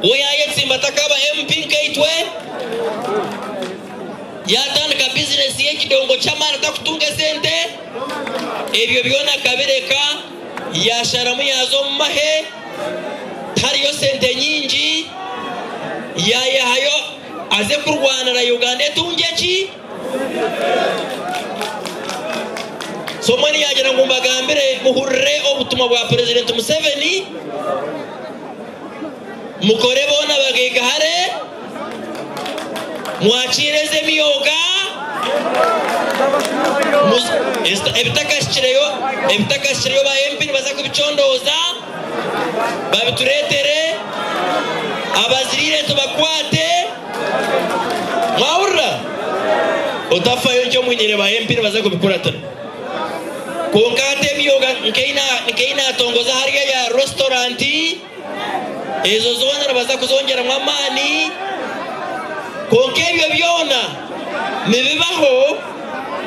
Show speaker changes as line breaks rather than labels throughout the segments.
Oya yetsimba takaba MP nkaitwe yatandika business y'ekidongo ky'amaani takutunga sente ebyo byona kabireka yasharamu yazo mu mahe tariyo sente nyingi yayahayo aze kurwana na Uganda etunge ki somani yagira ngo mbagambire muhurre obutumwa bwa President Museveni mukore bona bagega hare mwachireze miyoga ebitakashireyo ba MP baza kubicondoza babituretere abazirire tubakwate mwawurra otafayo cyo mwinyere ba MP baza kubikuratana konkate miyoga nkeina tongoza hariya ya restauranti ezo zona baza kuzongera mwamani konkebyo byona nibibaho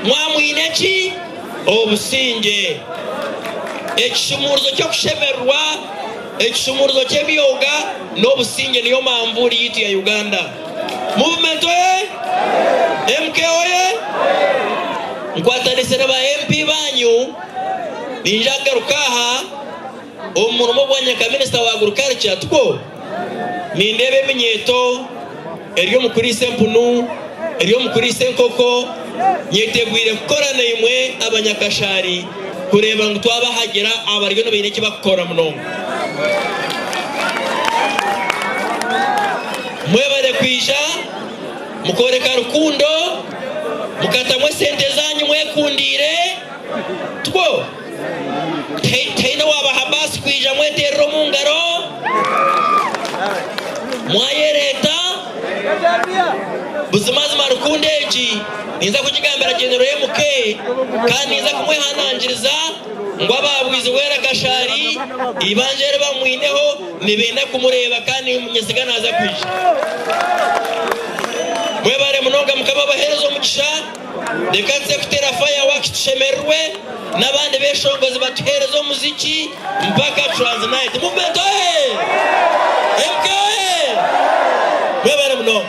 mwamwineki obusinge ekishumuruzo cyo kushemerwa ekishumuruzo cy'ebyoga n'obusinge niyo mamvuri yitu ya Uganda movement oye MK oye nkwatanisira ba MP banyu ninjagarukaha umuntu mubonye ka minister wa agriculture tuko nindebe minyeto eriyo mukurise mpunu eriyo mukurise nkoko nyetegwire gukorana imwe abanyakashari kureba ngo twabahagera abariyo no bineki bakora muno mwebare kwisha mukoreka rukundo mukatamwe sente zanyu mwekundire tuko teina wabahabasi kwija mweterero mungaro mwayereta buzimazima rukundeji niza kukigambira genero MK kandi niza kumwehanangiriza ngo ababwizibwera gashari ibanjere bamwineho nibenda kumureba kandi munyesigana aza kwija mwebare munonga mukaba baherezo umugisha dekatse kutera fireworks tushemerwe n'abandi beshongozi batuherezo muziki mpaka transnight movement MK mwebare munonga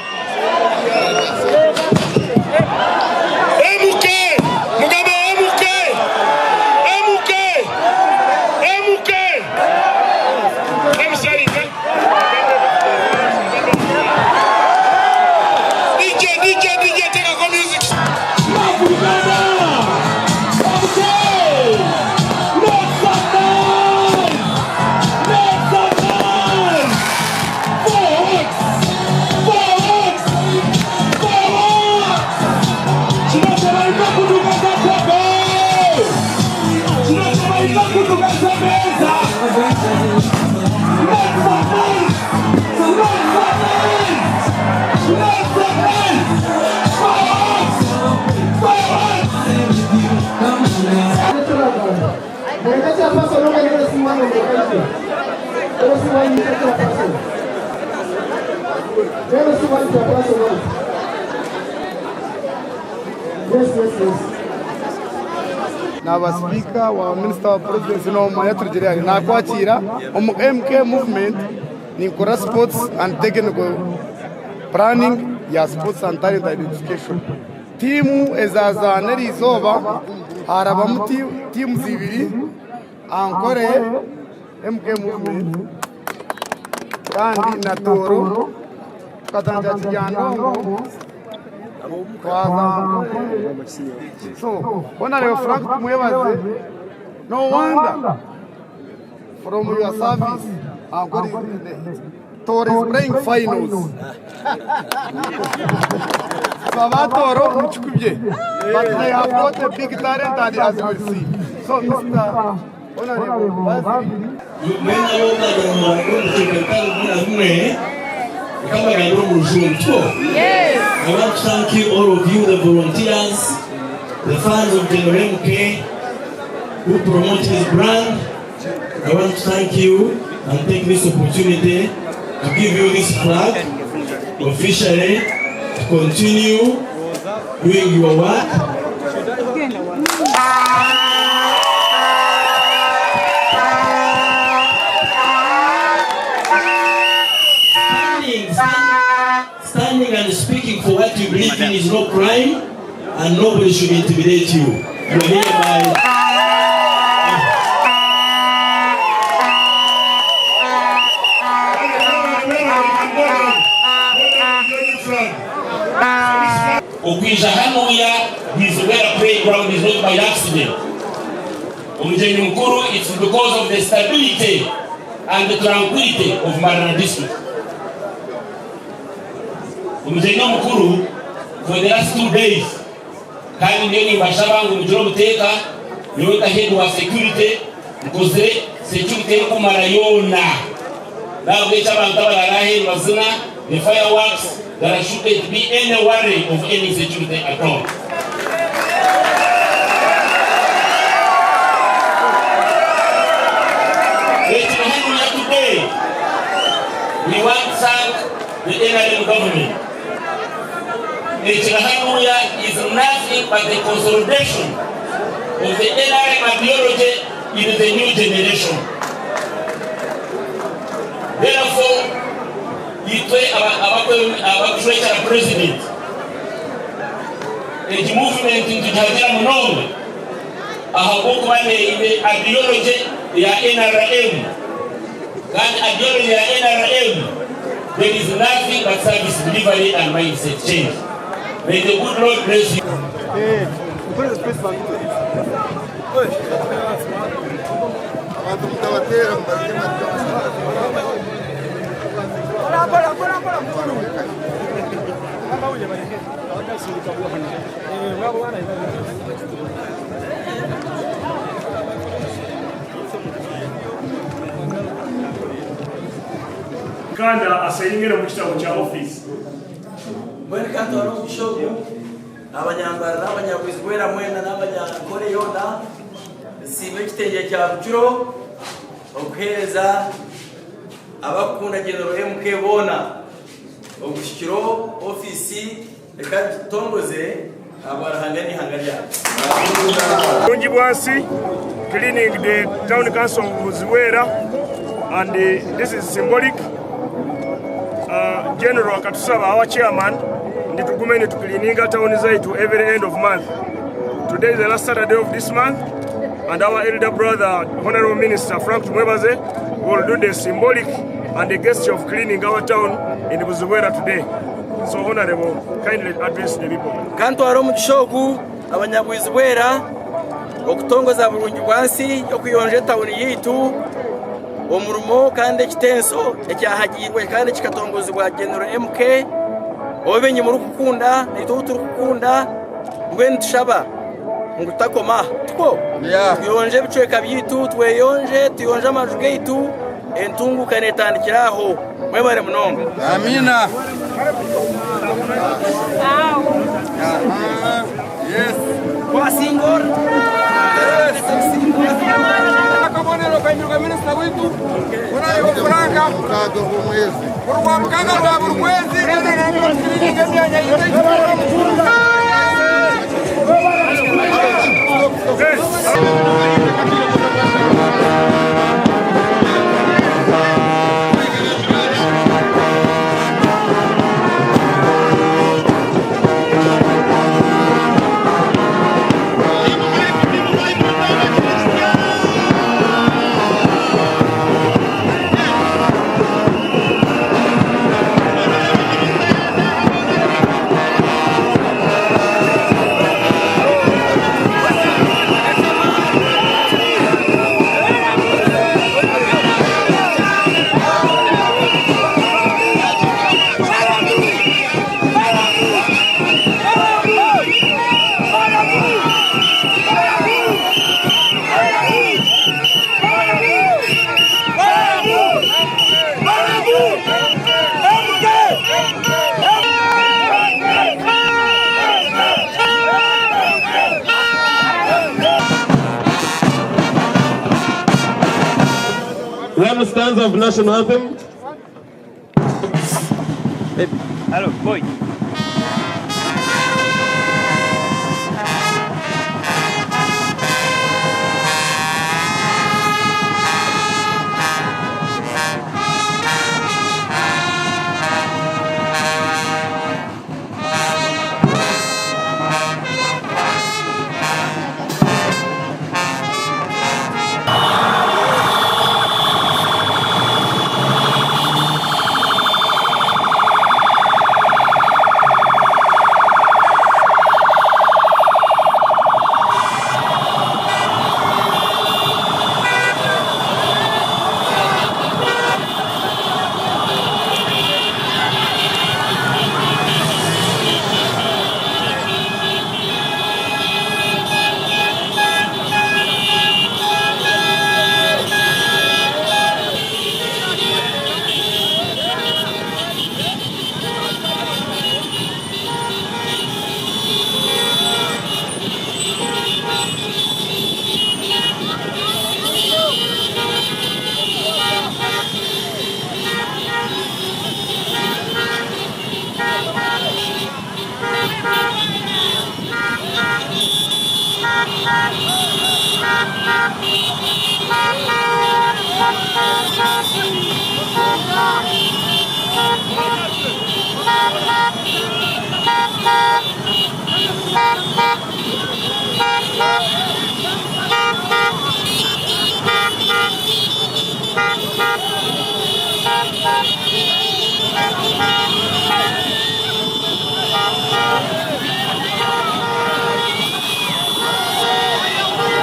Naba speaker wa minister wa presidency no mayatugerera nakwakira MK movement ni kora sports and technical planning ya sports and talent education timu ezaza nerizoba haraba timu zibiri ankore MK movement kandi na toro katanja kijando so when are you Frank mwebaze no wonder from your service I'm going Toro is playing finals Savatoro Muchukubye but they have got a big talent as you will see so Mr. Honorable
Yes. I want to thank you, all of you, the volunteers, the fans of General MK who promote his brand. I want to thank you and take this opportunity to give you this flag officially to continue doing your work. and speaking for what you believe in is no crime, and nobody should intimidate you. You are hereby.
Okwisha hano ya Bwizibwera playground is not by accident. Omujeni mkuru, it's because of the stability and the tranquility of Mbarara district. Omujeni mkuru, for the last 2 days, kani nini bashabangu mjolo mteka, niweka head wa security, mkozere security yuko marayona. Now they chabangu tabalahe mazina, the fireworks, there shouldn't be any worry of any security at all. Today, we want to thank the NRM government. Echirahanuya is nothing but the consolidation of the NRM ideology in the new generation. Therefore, our president, the movement into Jajira Mnongo, the ideology ya NRM. And ideology ya NRM, there is nothing but service delivery and mindset change. May the good Lord bless you.
Kanda asayingire mu kitabo kya office.
Mwene kanto wano kishogu abanyambara n'abanyabwizibwera mwena n'abanyakore yona sibe kitenge kya bucuro okuhereza abakunda General MK bona ogushikiro office eka tongoze abarahangani hangalia.
Bwizibwera cleaning the town council of Bwizibwera, and this is symbolic. General Katusaba, our chairman, nditukumene tukilininga town zaitu every end of month. Today is the last Saturday of this month, and our elder brother, Honorable Minister Frank Tumwebaze, will do the symbolic and the gesture of cleaning our town in Bwizibwera today. So Honorable, kindly address the people.
Kanto waro mu kishogu abanyabwizibwera okutongoza bulungi bwansi okuyonje town yitu omurumo kandi ekitenso ekyahagirwe kandi kikatongozibwa General MK obenye muri kukunda nito turukunda mbweni tushaba ngutakoma tuko yonje bicweka byitu tweyonje tuyonje amajuge yitu entungu kanetandikiraho mwebare munongo
Amina. Yes.
Kwa singor.
Akabonero kanyuka minister witu. Kuna yo franga. Mkago mwezi. Kwa mkaga wa mwezi.
One stanza of national anthem.
Hello, boy.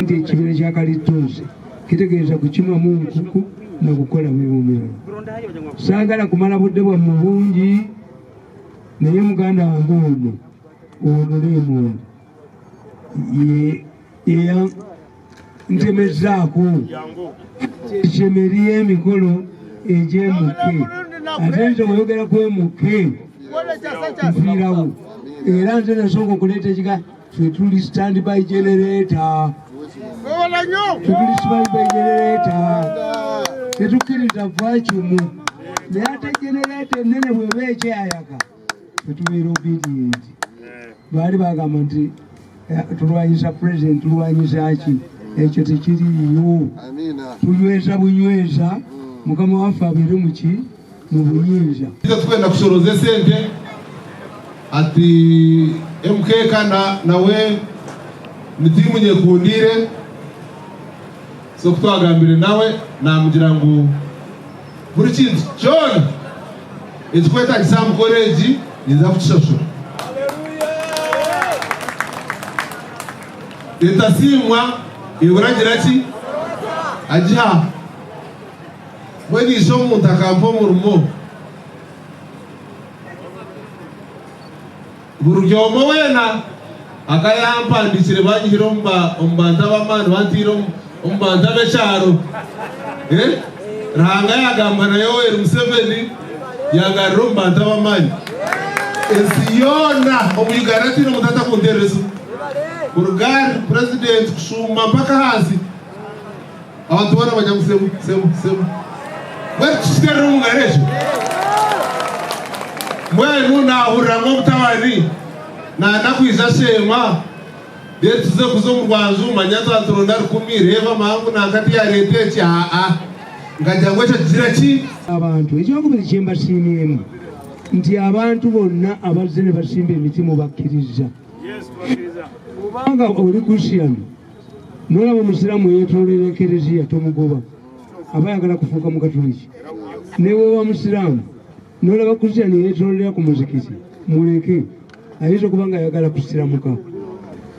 Ekibira kya kalitunzi kitegeeza kukimamu nkuku na kukola bibumirano. Saagala kumala budde bwammwe bungi, naye muganda wange ono Leemondi ntemezaako ekemeri emikolo egy'emuke ate nze oyogera ku emuke nfiirawo era nze nasooka okuleeta ekika ffe tuli standby generator tetukkiriza vacumu naye ate generator ennene bweba ekyayaka tetubeera obedient. Baali bagamba nti tulwanyisa president tulwanyisa ki, ekyo tekiriyo. Tunyweza bunyweza mukama waffe abeere muki mu buyinza.
Tugenda kusoroza sente ati MK kana nawe mitimu nyekundire so kutwagambire nawe namugira ngo buri kintu cyona ekikweta kisamu college niza kushashura etasimwa iburagira ki ajiha bwenisho umuntu akampa murumo buryomo wena akayampandikire banyihira ombanda b'amani bantire ombanda b'ekyaro rahanga yagamba na Yoweri Museveni yagarira ombanda b'amani ensi yona omu Uganda tine mutata kunterezo kurugari president kushuma mpaka hasi abantu bona bajya musemu bari umugaresho mwenu nahurira nk'obutabani nakwiza shema rero tuze kuzo mu Rwanda umanyata turonda rukumireva mangu nakati ya leta eki ngajya ngo cyo kizira ki
abantu ekyokubiri kyembasiimyemu nti abantu bonna abazze ne basimba emiti mubakkiriza. Kubanga oli Christian nolaba omusiraamu yeetoolera ekereziya tomugoba aba ayagala kufuuka mukatoliki, newewa musiraamu nolaba Christian yeetoolera ku muzikiti muleke ayinza okuba nga ayagala kusiramuka.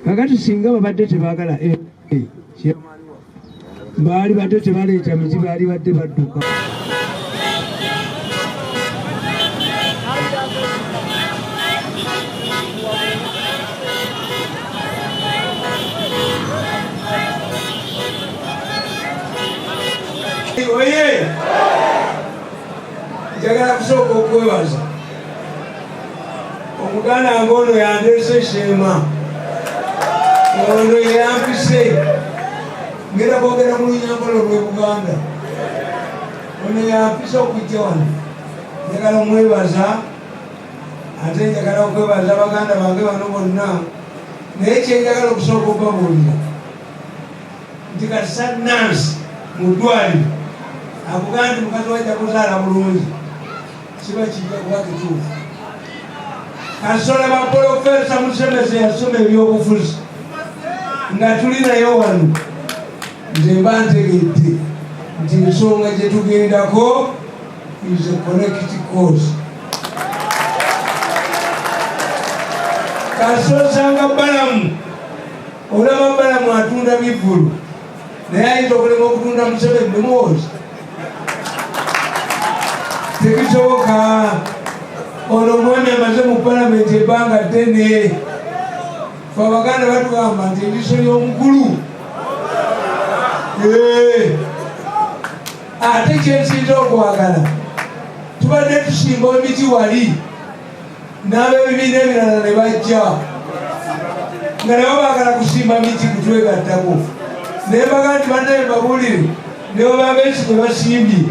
Kakati singa babadde tebaagala baali badde tebaleeta miti baali badde badduka. Oye njagala kusooka okwebaza omuganda wange ono yandeese shema, ono yampise ngenda kwogera mu Lunyankole lw'e Buganda, ono yampise okujja wano. Njagala omwebaza ate njagala okwebaza baganda bange bano bonna, naye kyenjagala okusooka okubabuulira nti kasa nansi mu ddwaliro akugamba nti mukazi wajja kuzaala bulungi kiba kijja kuba kituufu. Kasola baprofesa Museveni yasoma ebyobufuzi nga tuli nayo wano, nze mba ntegedde nti ensonga gye tugendako is a correct course. Kasosanga Balamu, olaba Balamu atunda bivulu naye ayinza okulema okutunda Museveni nemwozi, tekisoboka. Ono omwami amaze mu palamenti ebbanga ddene, fe Abaganda batugamba nti eriiso ly'omukulu. Ate kyensinza okwagala tubadde tusimba emiti wali n'ab'ebibiina ebirala ne bajja nga nabo baagala kusimba miti kutwegattako, naye mbaga nti bannaye babuulire ne baba beesibe basimbye.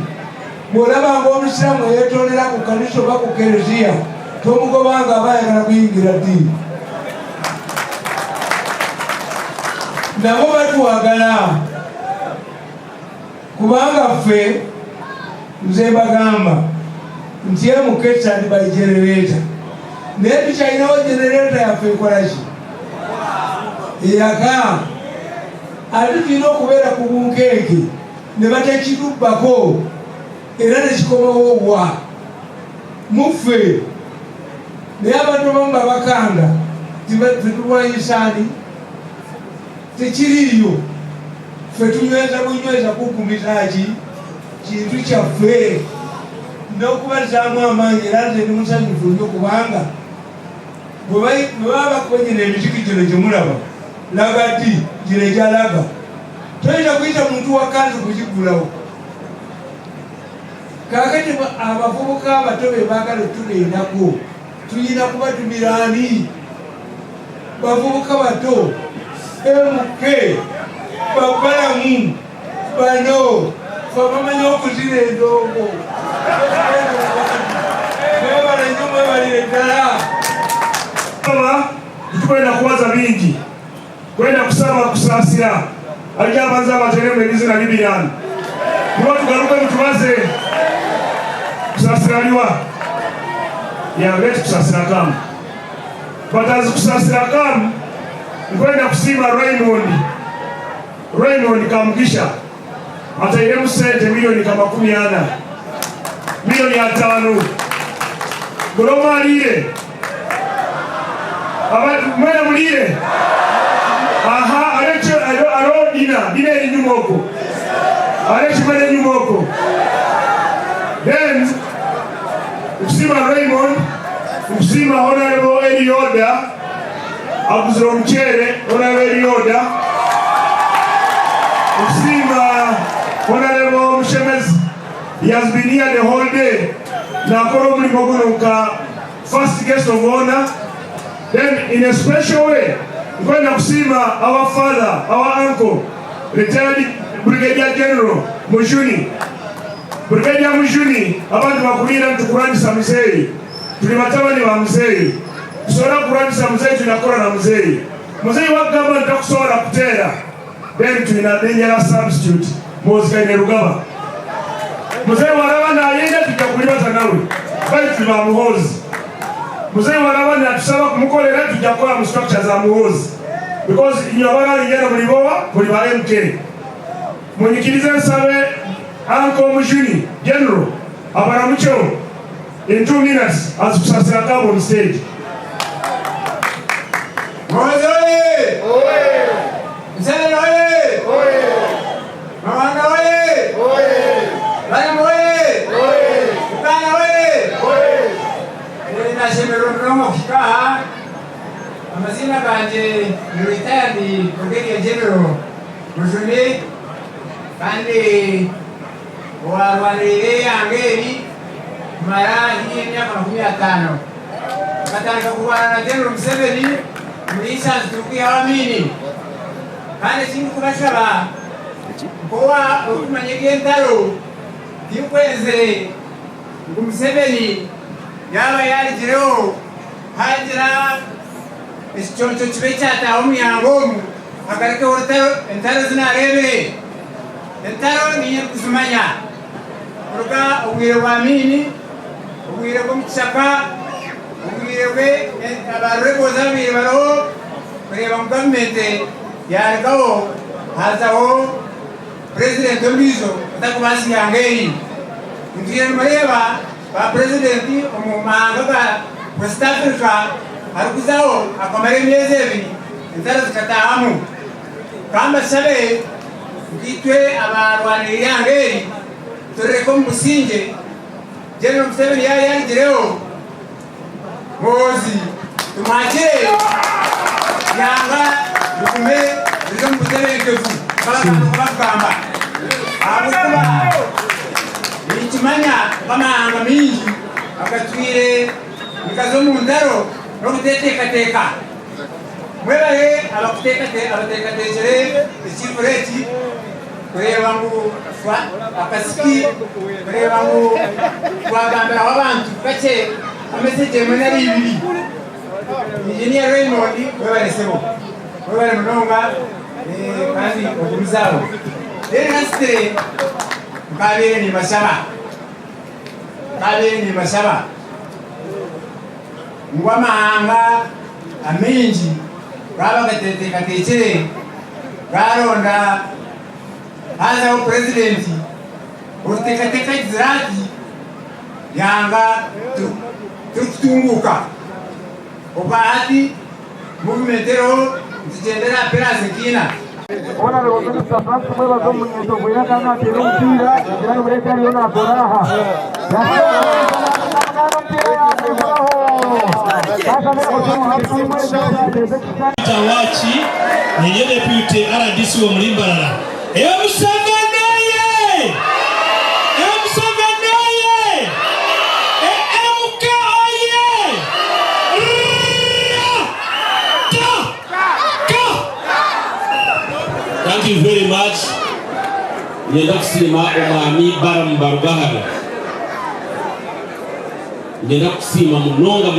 Bw'olabanga omusiraamu eyeetoolera ku kanisa oba ku kereziya tomugobanga aba ayagala kuyingira ddiini. Nabo batwagala kubanga ffe nze mbagamba nti emukesa ndi by generator, naye tukyalinawo generator yaffe ekolaki eyaka ate tulina okubeera ku bunkeeke ne batekitubbako era nekikomawo wa mufe naye abantu abamu babakanga tetulwanyisani tekiriyo ffe tunyweza bunyweza kukumizaki kintu kyaffe n'okubazaamu amaanyi era nze ndi musanyufu nnyo kubanga bwe baba bakubanyina emiziki gino gyemulaba laga ddi gino egyalaga toyinza kuyita muntu wakanzi kugigulawo kakati abavubuka abato be baagala otuleendako tuyina kubatumira ani bavubuka bato MK babalamu bano babamanyi okuzira endongo mwebale nnyo mwebalire ddala
tukwenda kuwaza bingi kwenda kusaba kusaasira alijja amaze abateremu ebizina bibirani niba tugaluke mutubaze kusaasira liwa yabeti kusaasira kamu batazi kusaasira kamu nkwenda kusiima Raymond Kamugisha atairemu sente milioni kama 40 milioni 5 Goloma alire abantu mwena mulire aha alo dina eri nyumoko alechimene nyumoko then kusima Raymond kusima honorable Elioda abuziro mchere honorable Elioda kusima honorable Mshemezi. He has been here the whole day na koromuli mogonoka first guest of honor. Then in a special way we're going to kusima our father, our uncle, retired Brigadier General Mujuni. Brigadier Mujuni abantu bakulira ntukurandisa muzei tuli batabani ba muzei tusobola kurandisa muzei tunakora na muzei wagamba ntakusobola kuteera then tulina dangerous substitute Mozikaine Rugaba muzei walaba nayenda tujja kulibaza nawe bali tuli ba muhozi muzei walaba natusaba kumukolera tujja kukola mu structure za muhozi because inyabana ngenda muli ba MK munyikirize nsabe Uncle Mujuni General abaramucho in 2 minutes as kusasira kabo on stage.
Oye! Oye! Msele oye! Oye! Mwana oye! Oye! Bana oye! Oye! Bana oye! Oye! Nashimira mromo kikaha amazina banje ni retired Brigadier General Mujuni kandi warwanirire yangeri mara hii myaka 15 katanga kuwana na General Museveni mulisa tukia wamini kandi singu kubashaba kwa okumanyege ntaro dikweze Museveni yaba yali jireo hajira ischoncho chibechata omyangomu akareke ortaro entaro zinarebe entaro niye kuzimanya kuruka ubwire bwamini ubwire bwo mukishaka ubwire bwe abarego zabire baro kureba mu government yarikaho hazaho president Omizo atakubasi yangeri ndiye mareba ba president omumanga ba West Africa arikuzaho akamare myezebi entaro zikatahamu kamba sabe ngitwe abarwanira yangeri tureko musinge General Museveni yari jireo mozi tumaje yanga dukume bizo Museveni kefu bakamba abukuba nichimanya kama anga mingi akatwire nikazo mundaro no kuteteka mwebale abateka tejere isifureti kureba ngo akasiki kureba ngo bagambira abantu bake ameseje mwana libiri engineer Raymond mwebale sebo mwebale mnonga kandi okumuzabo nasite kabere ni masaba ngwamahanga amenji baba kateteka tejere baronda haza president Urutekateka ziraki yanga tukutunguka. Obahati movimentero zitendera pera zekina.
Ona leo Minister Frank Mwebaze Mwenyezobwera kana atera umupira ngira ureka ariyo nakoraha.
Tawachi niye deputy RDC wa mbarara. Emusanganaye! Emusanganaye! Emukaoye! Thank you very much. Nenda kusima omwami Bagala. Nenda kusima munonga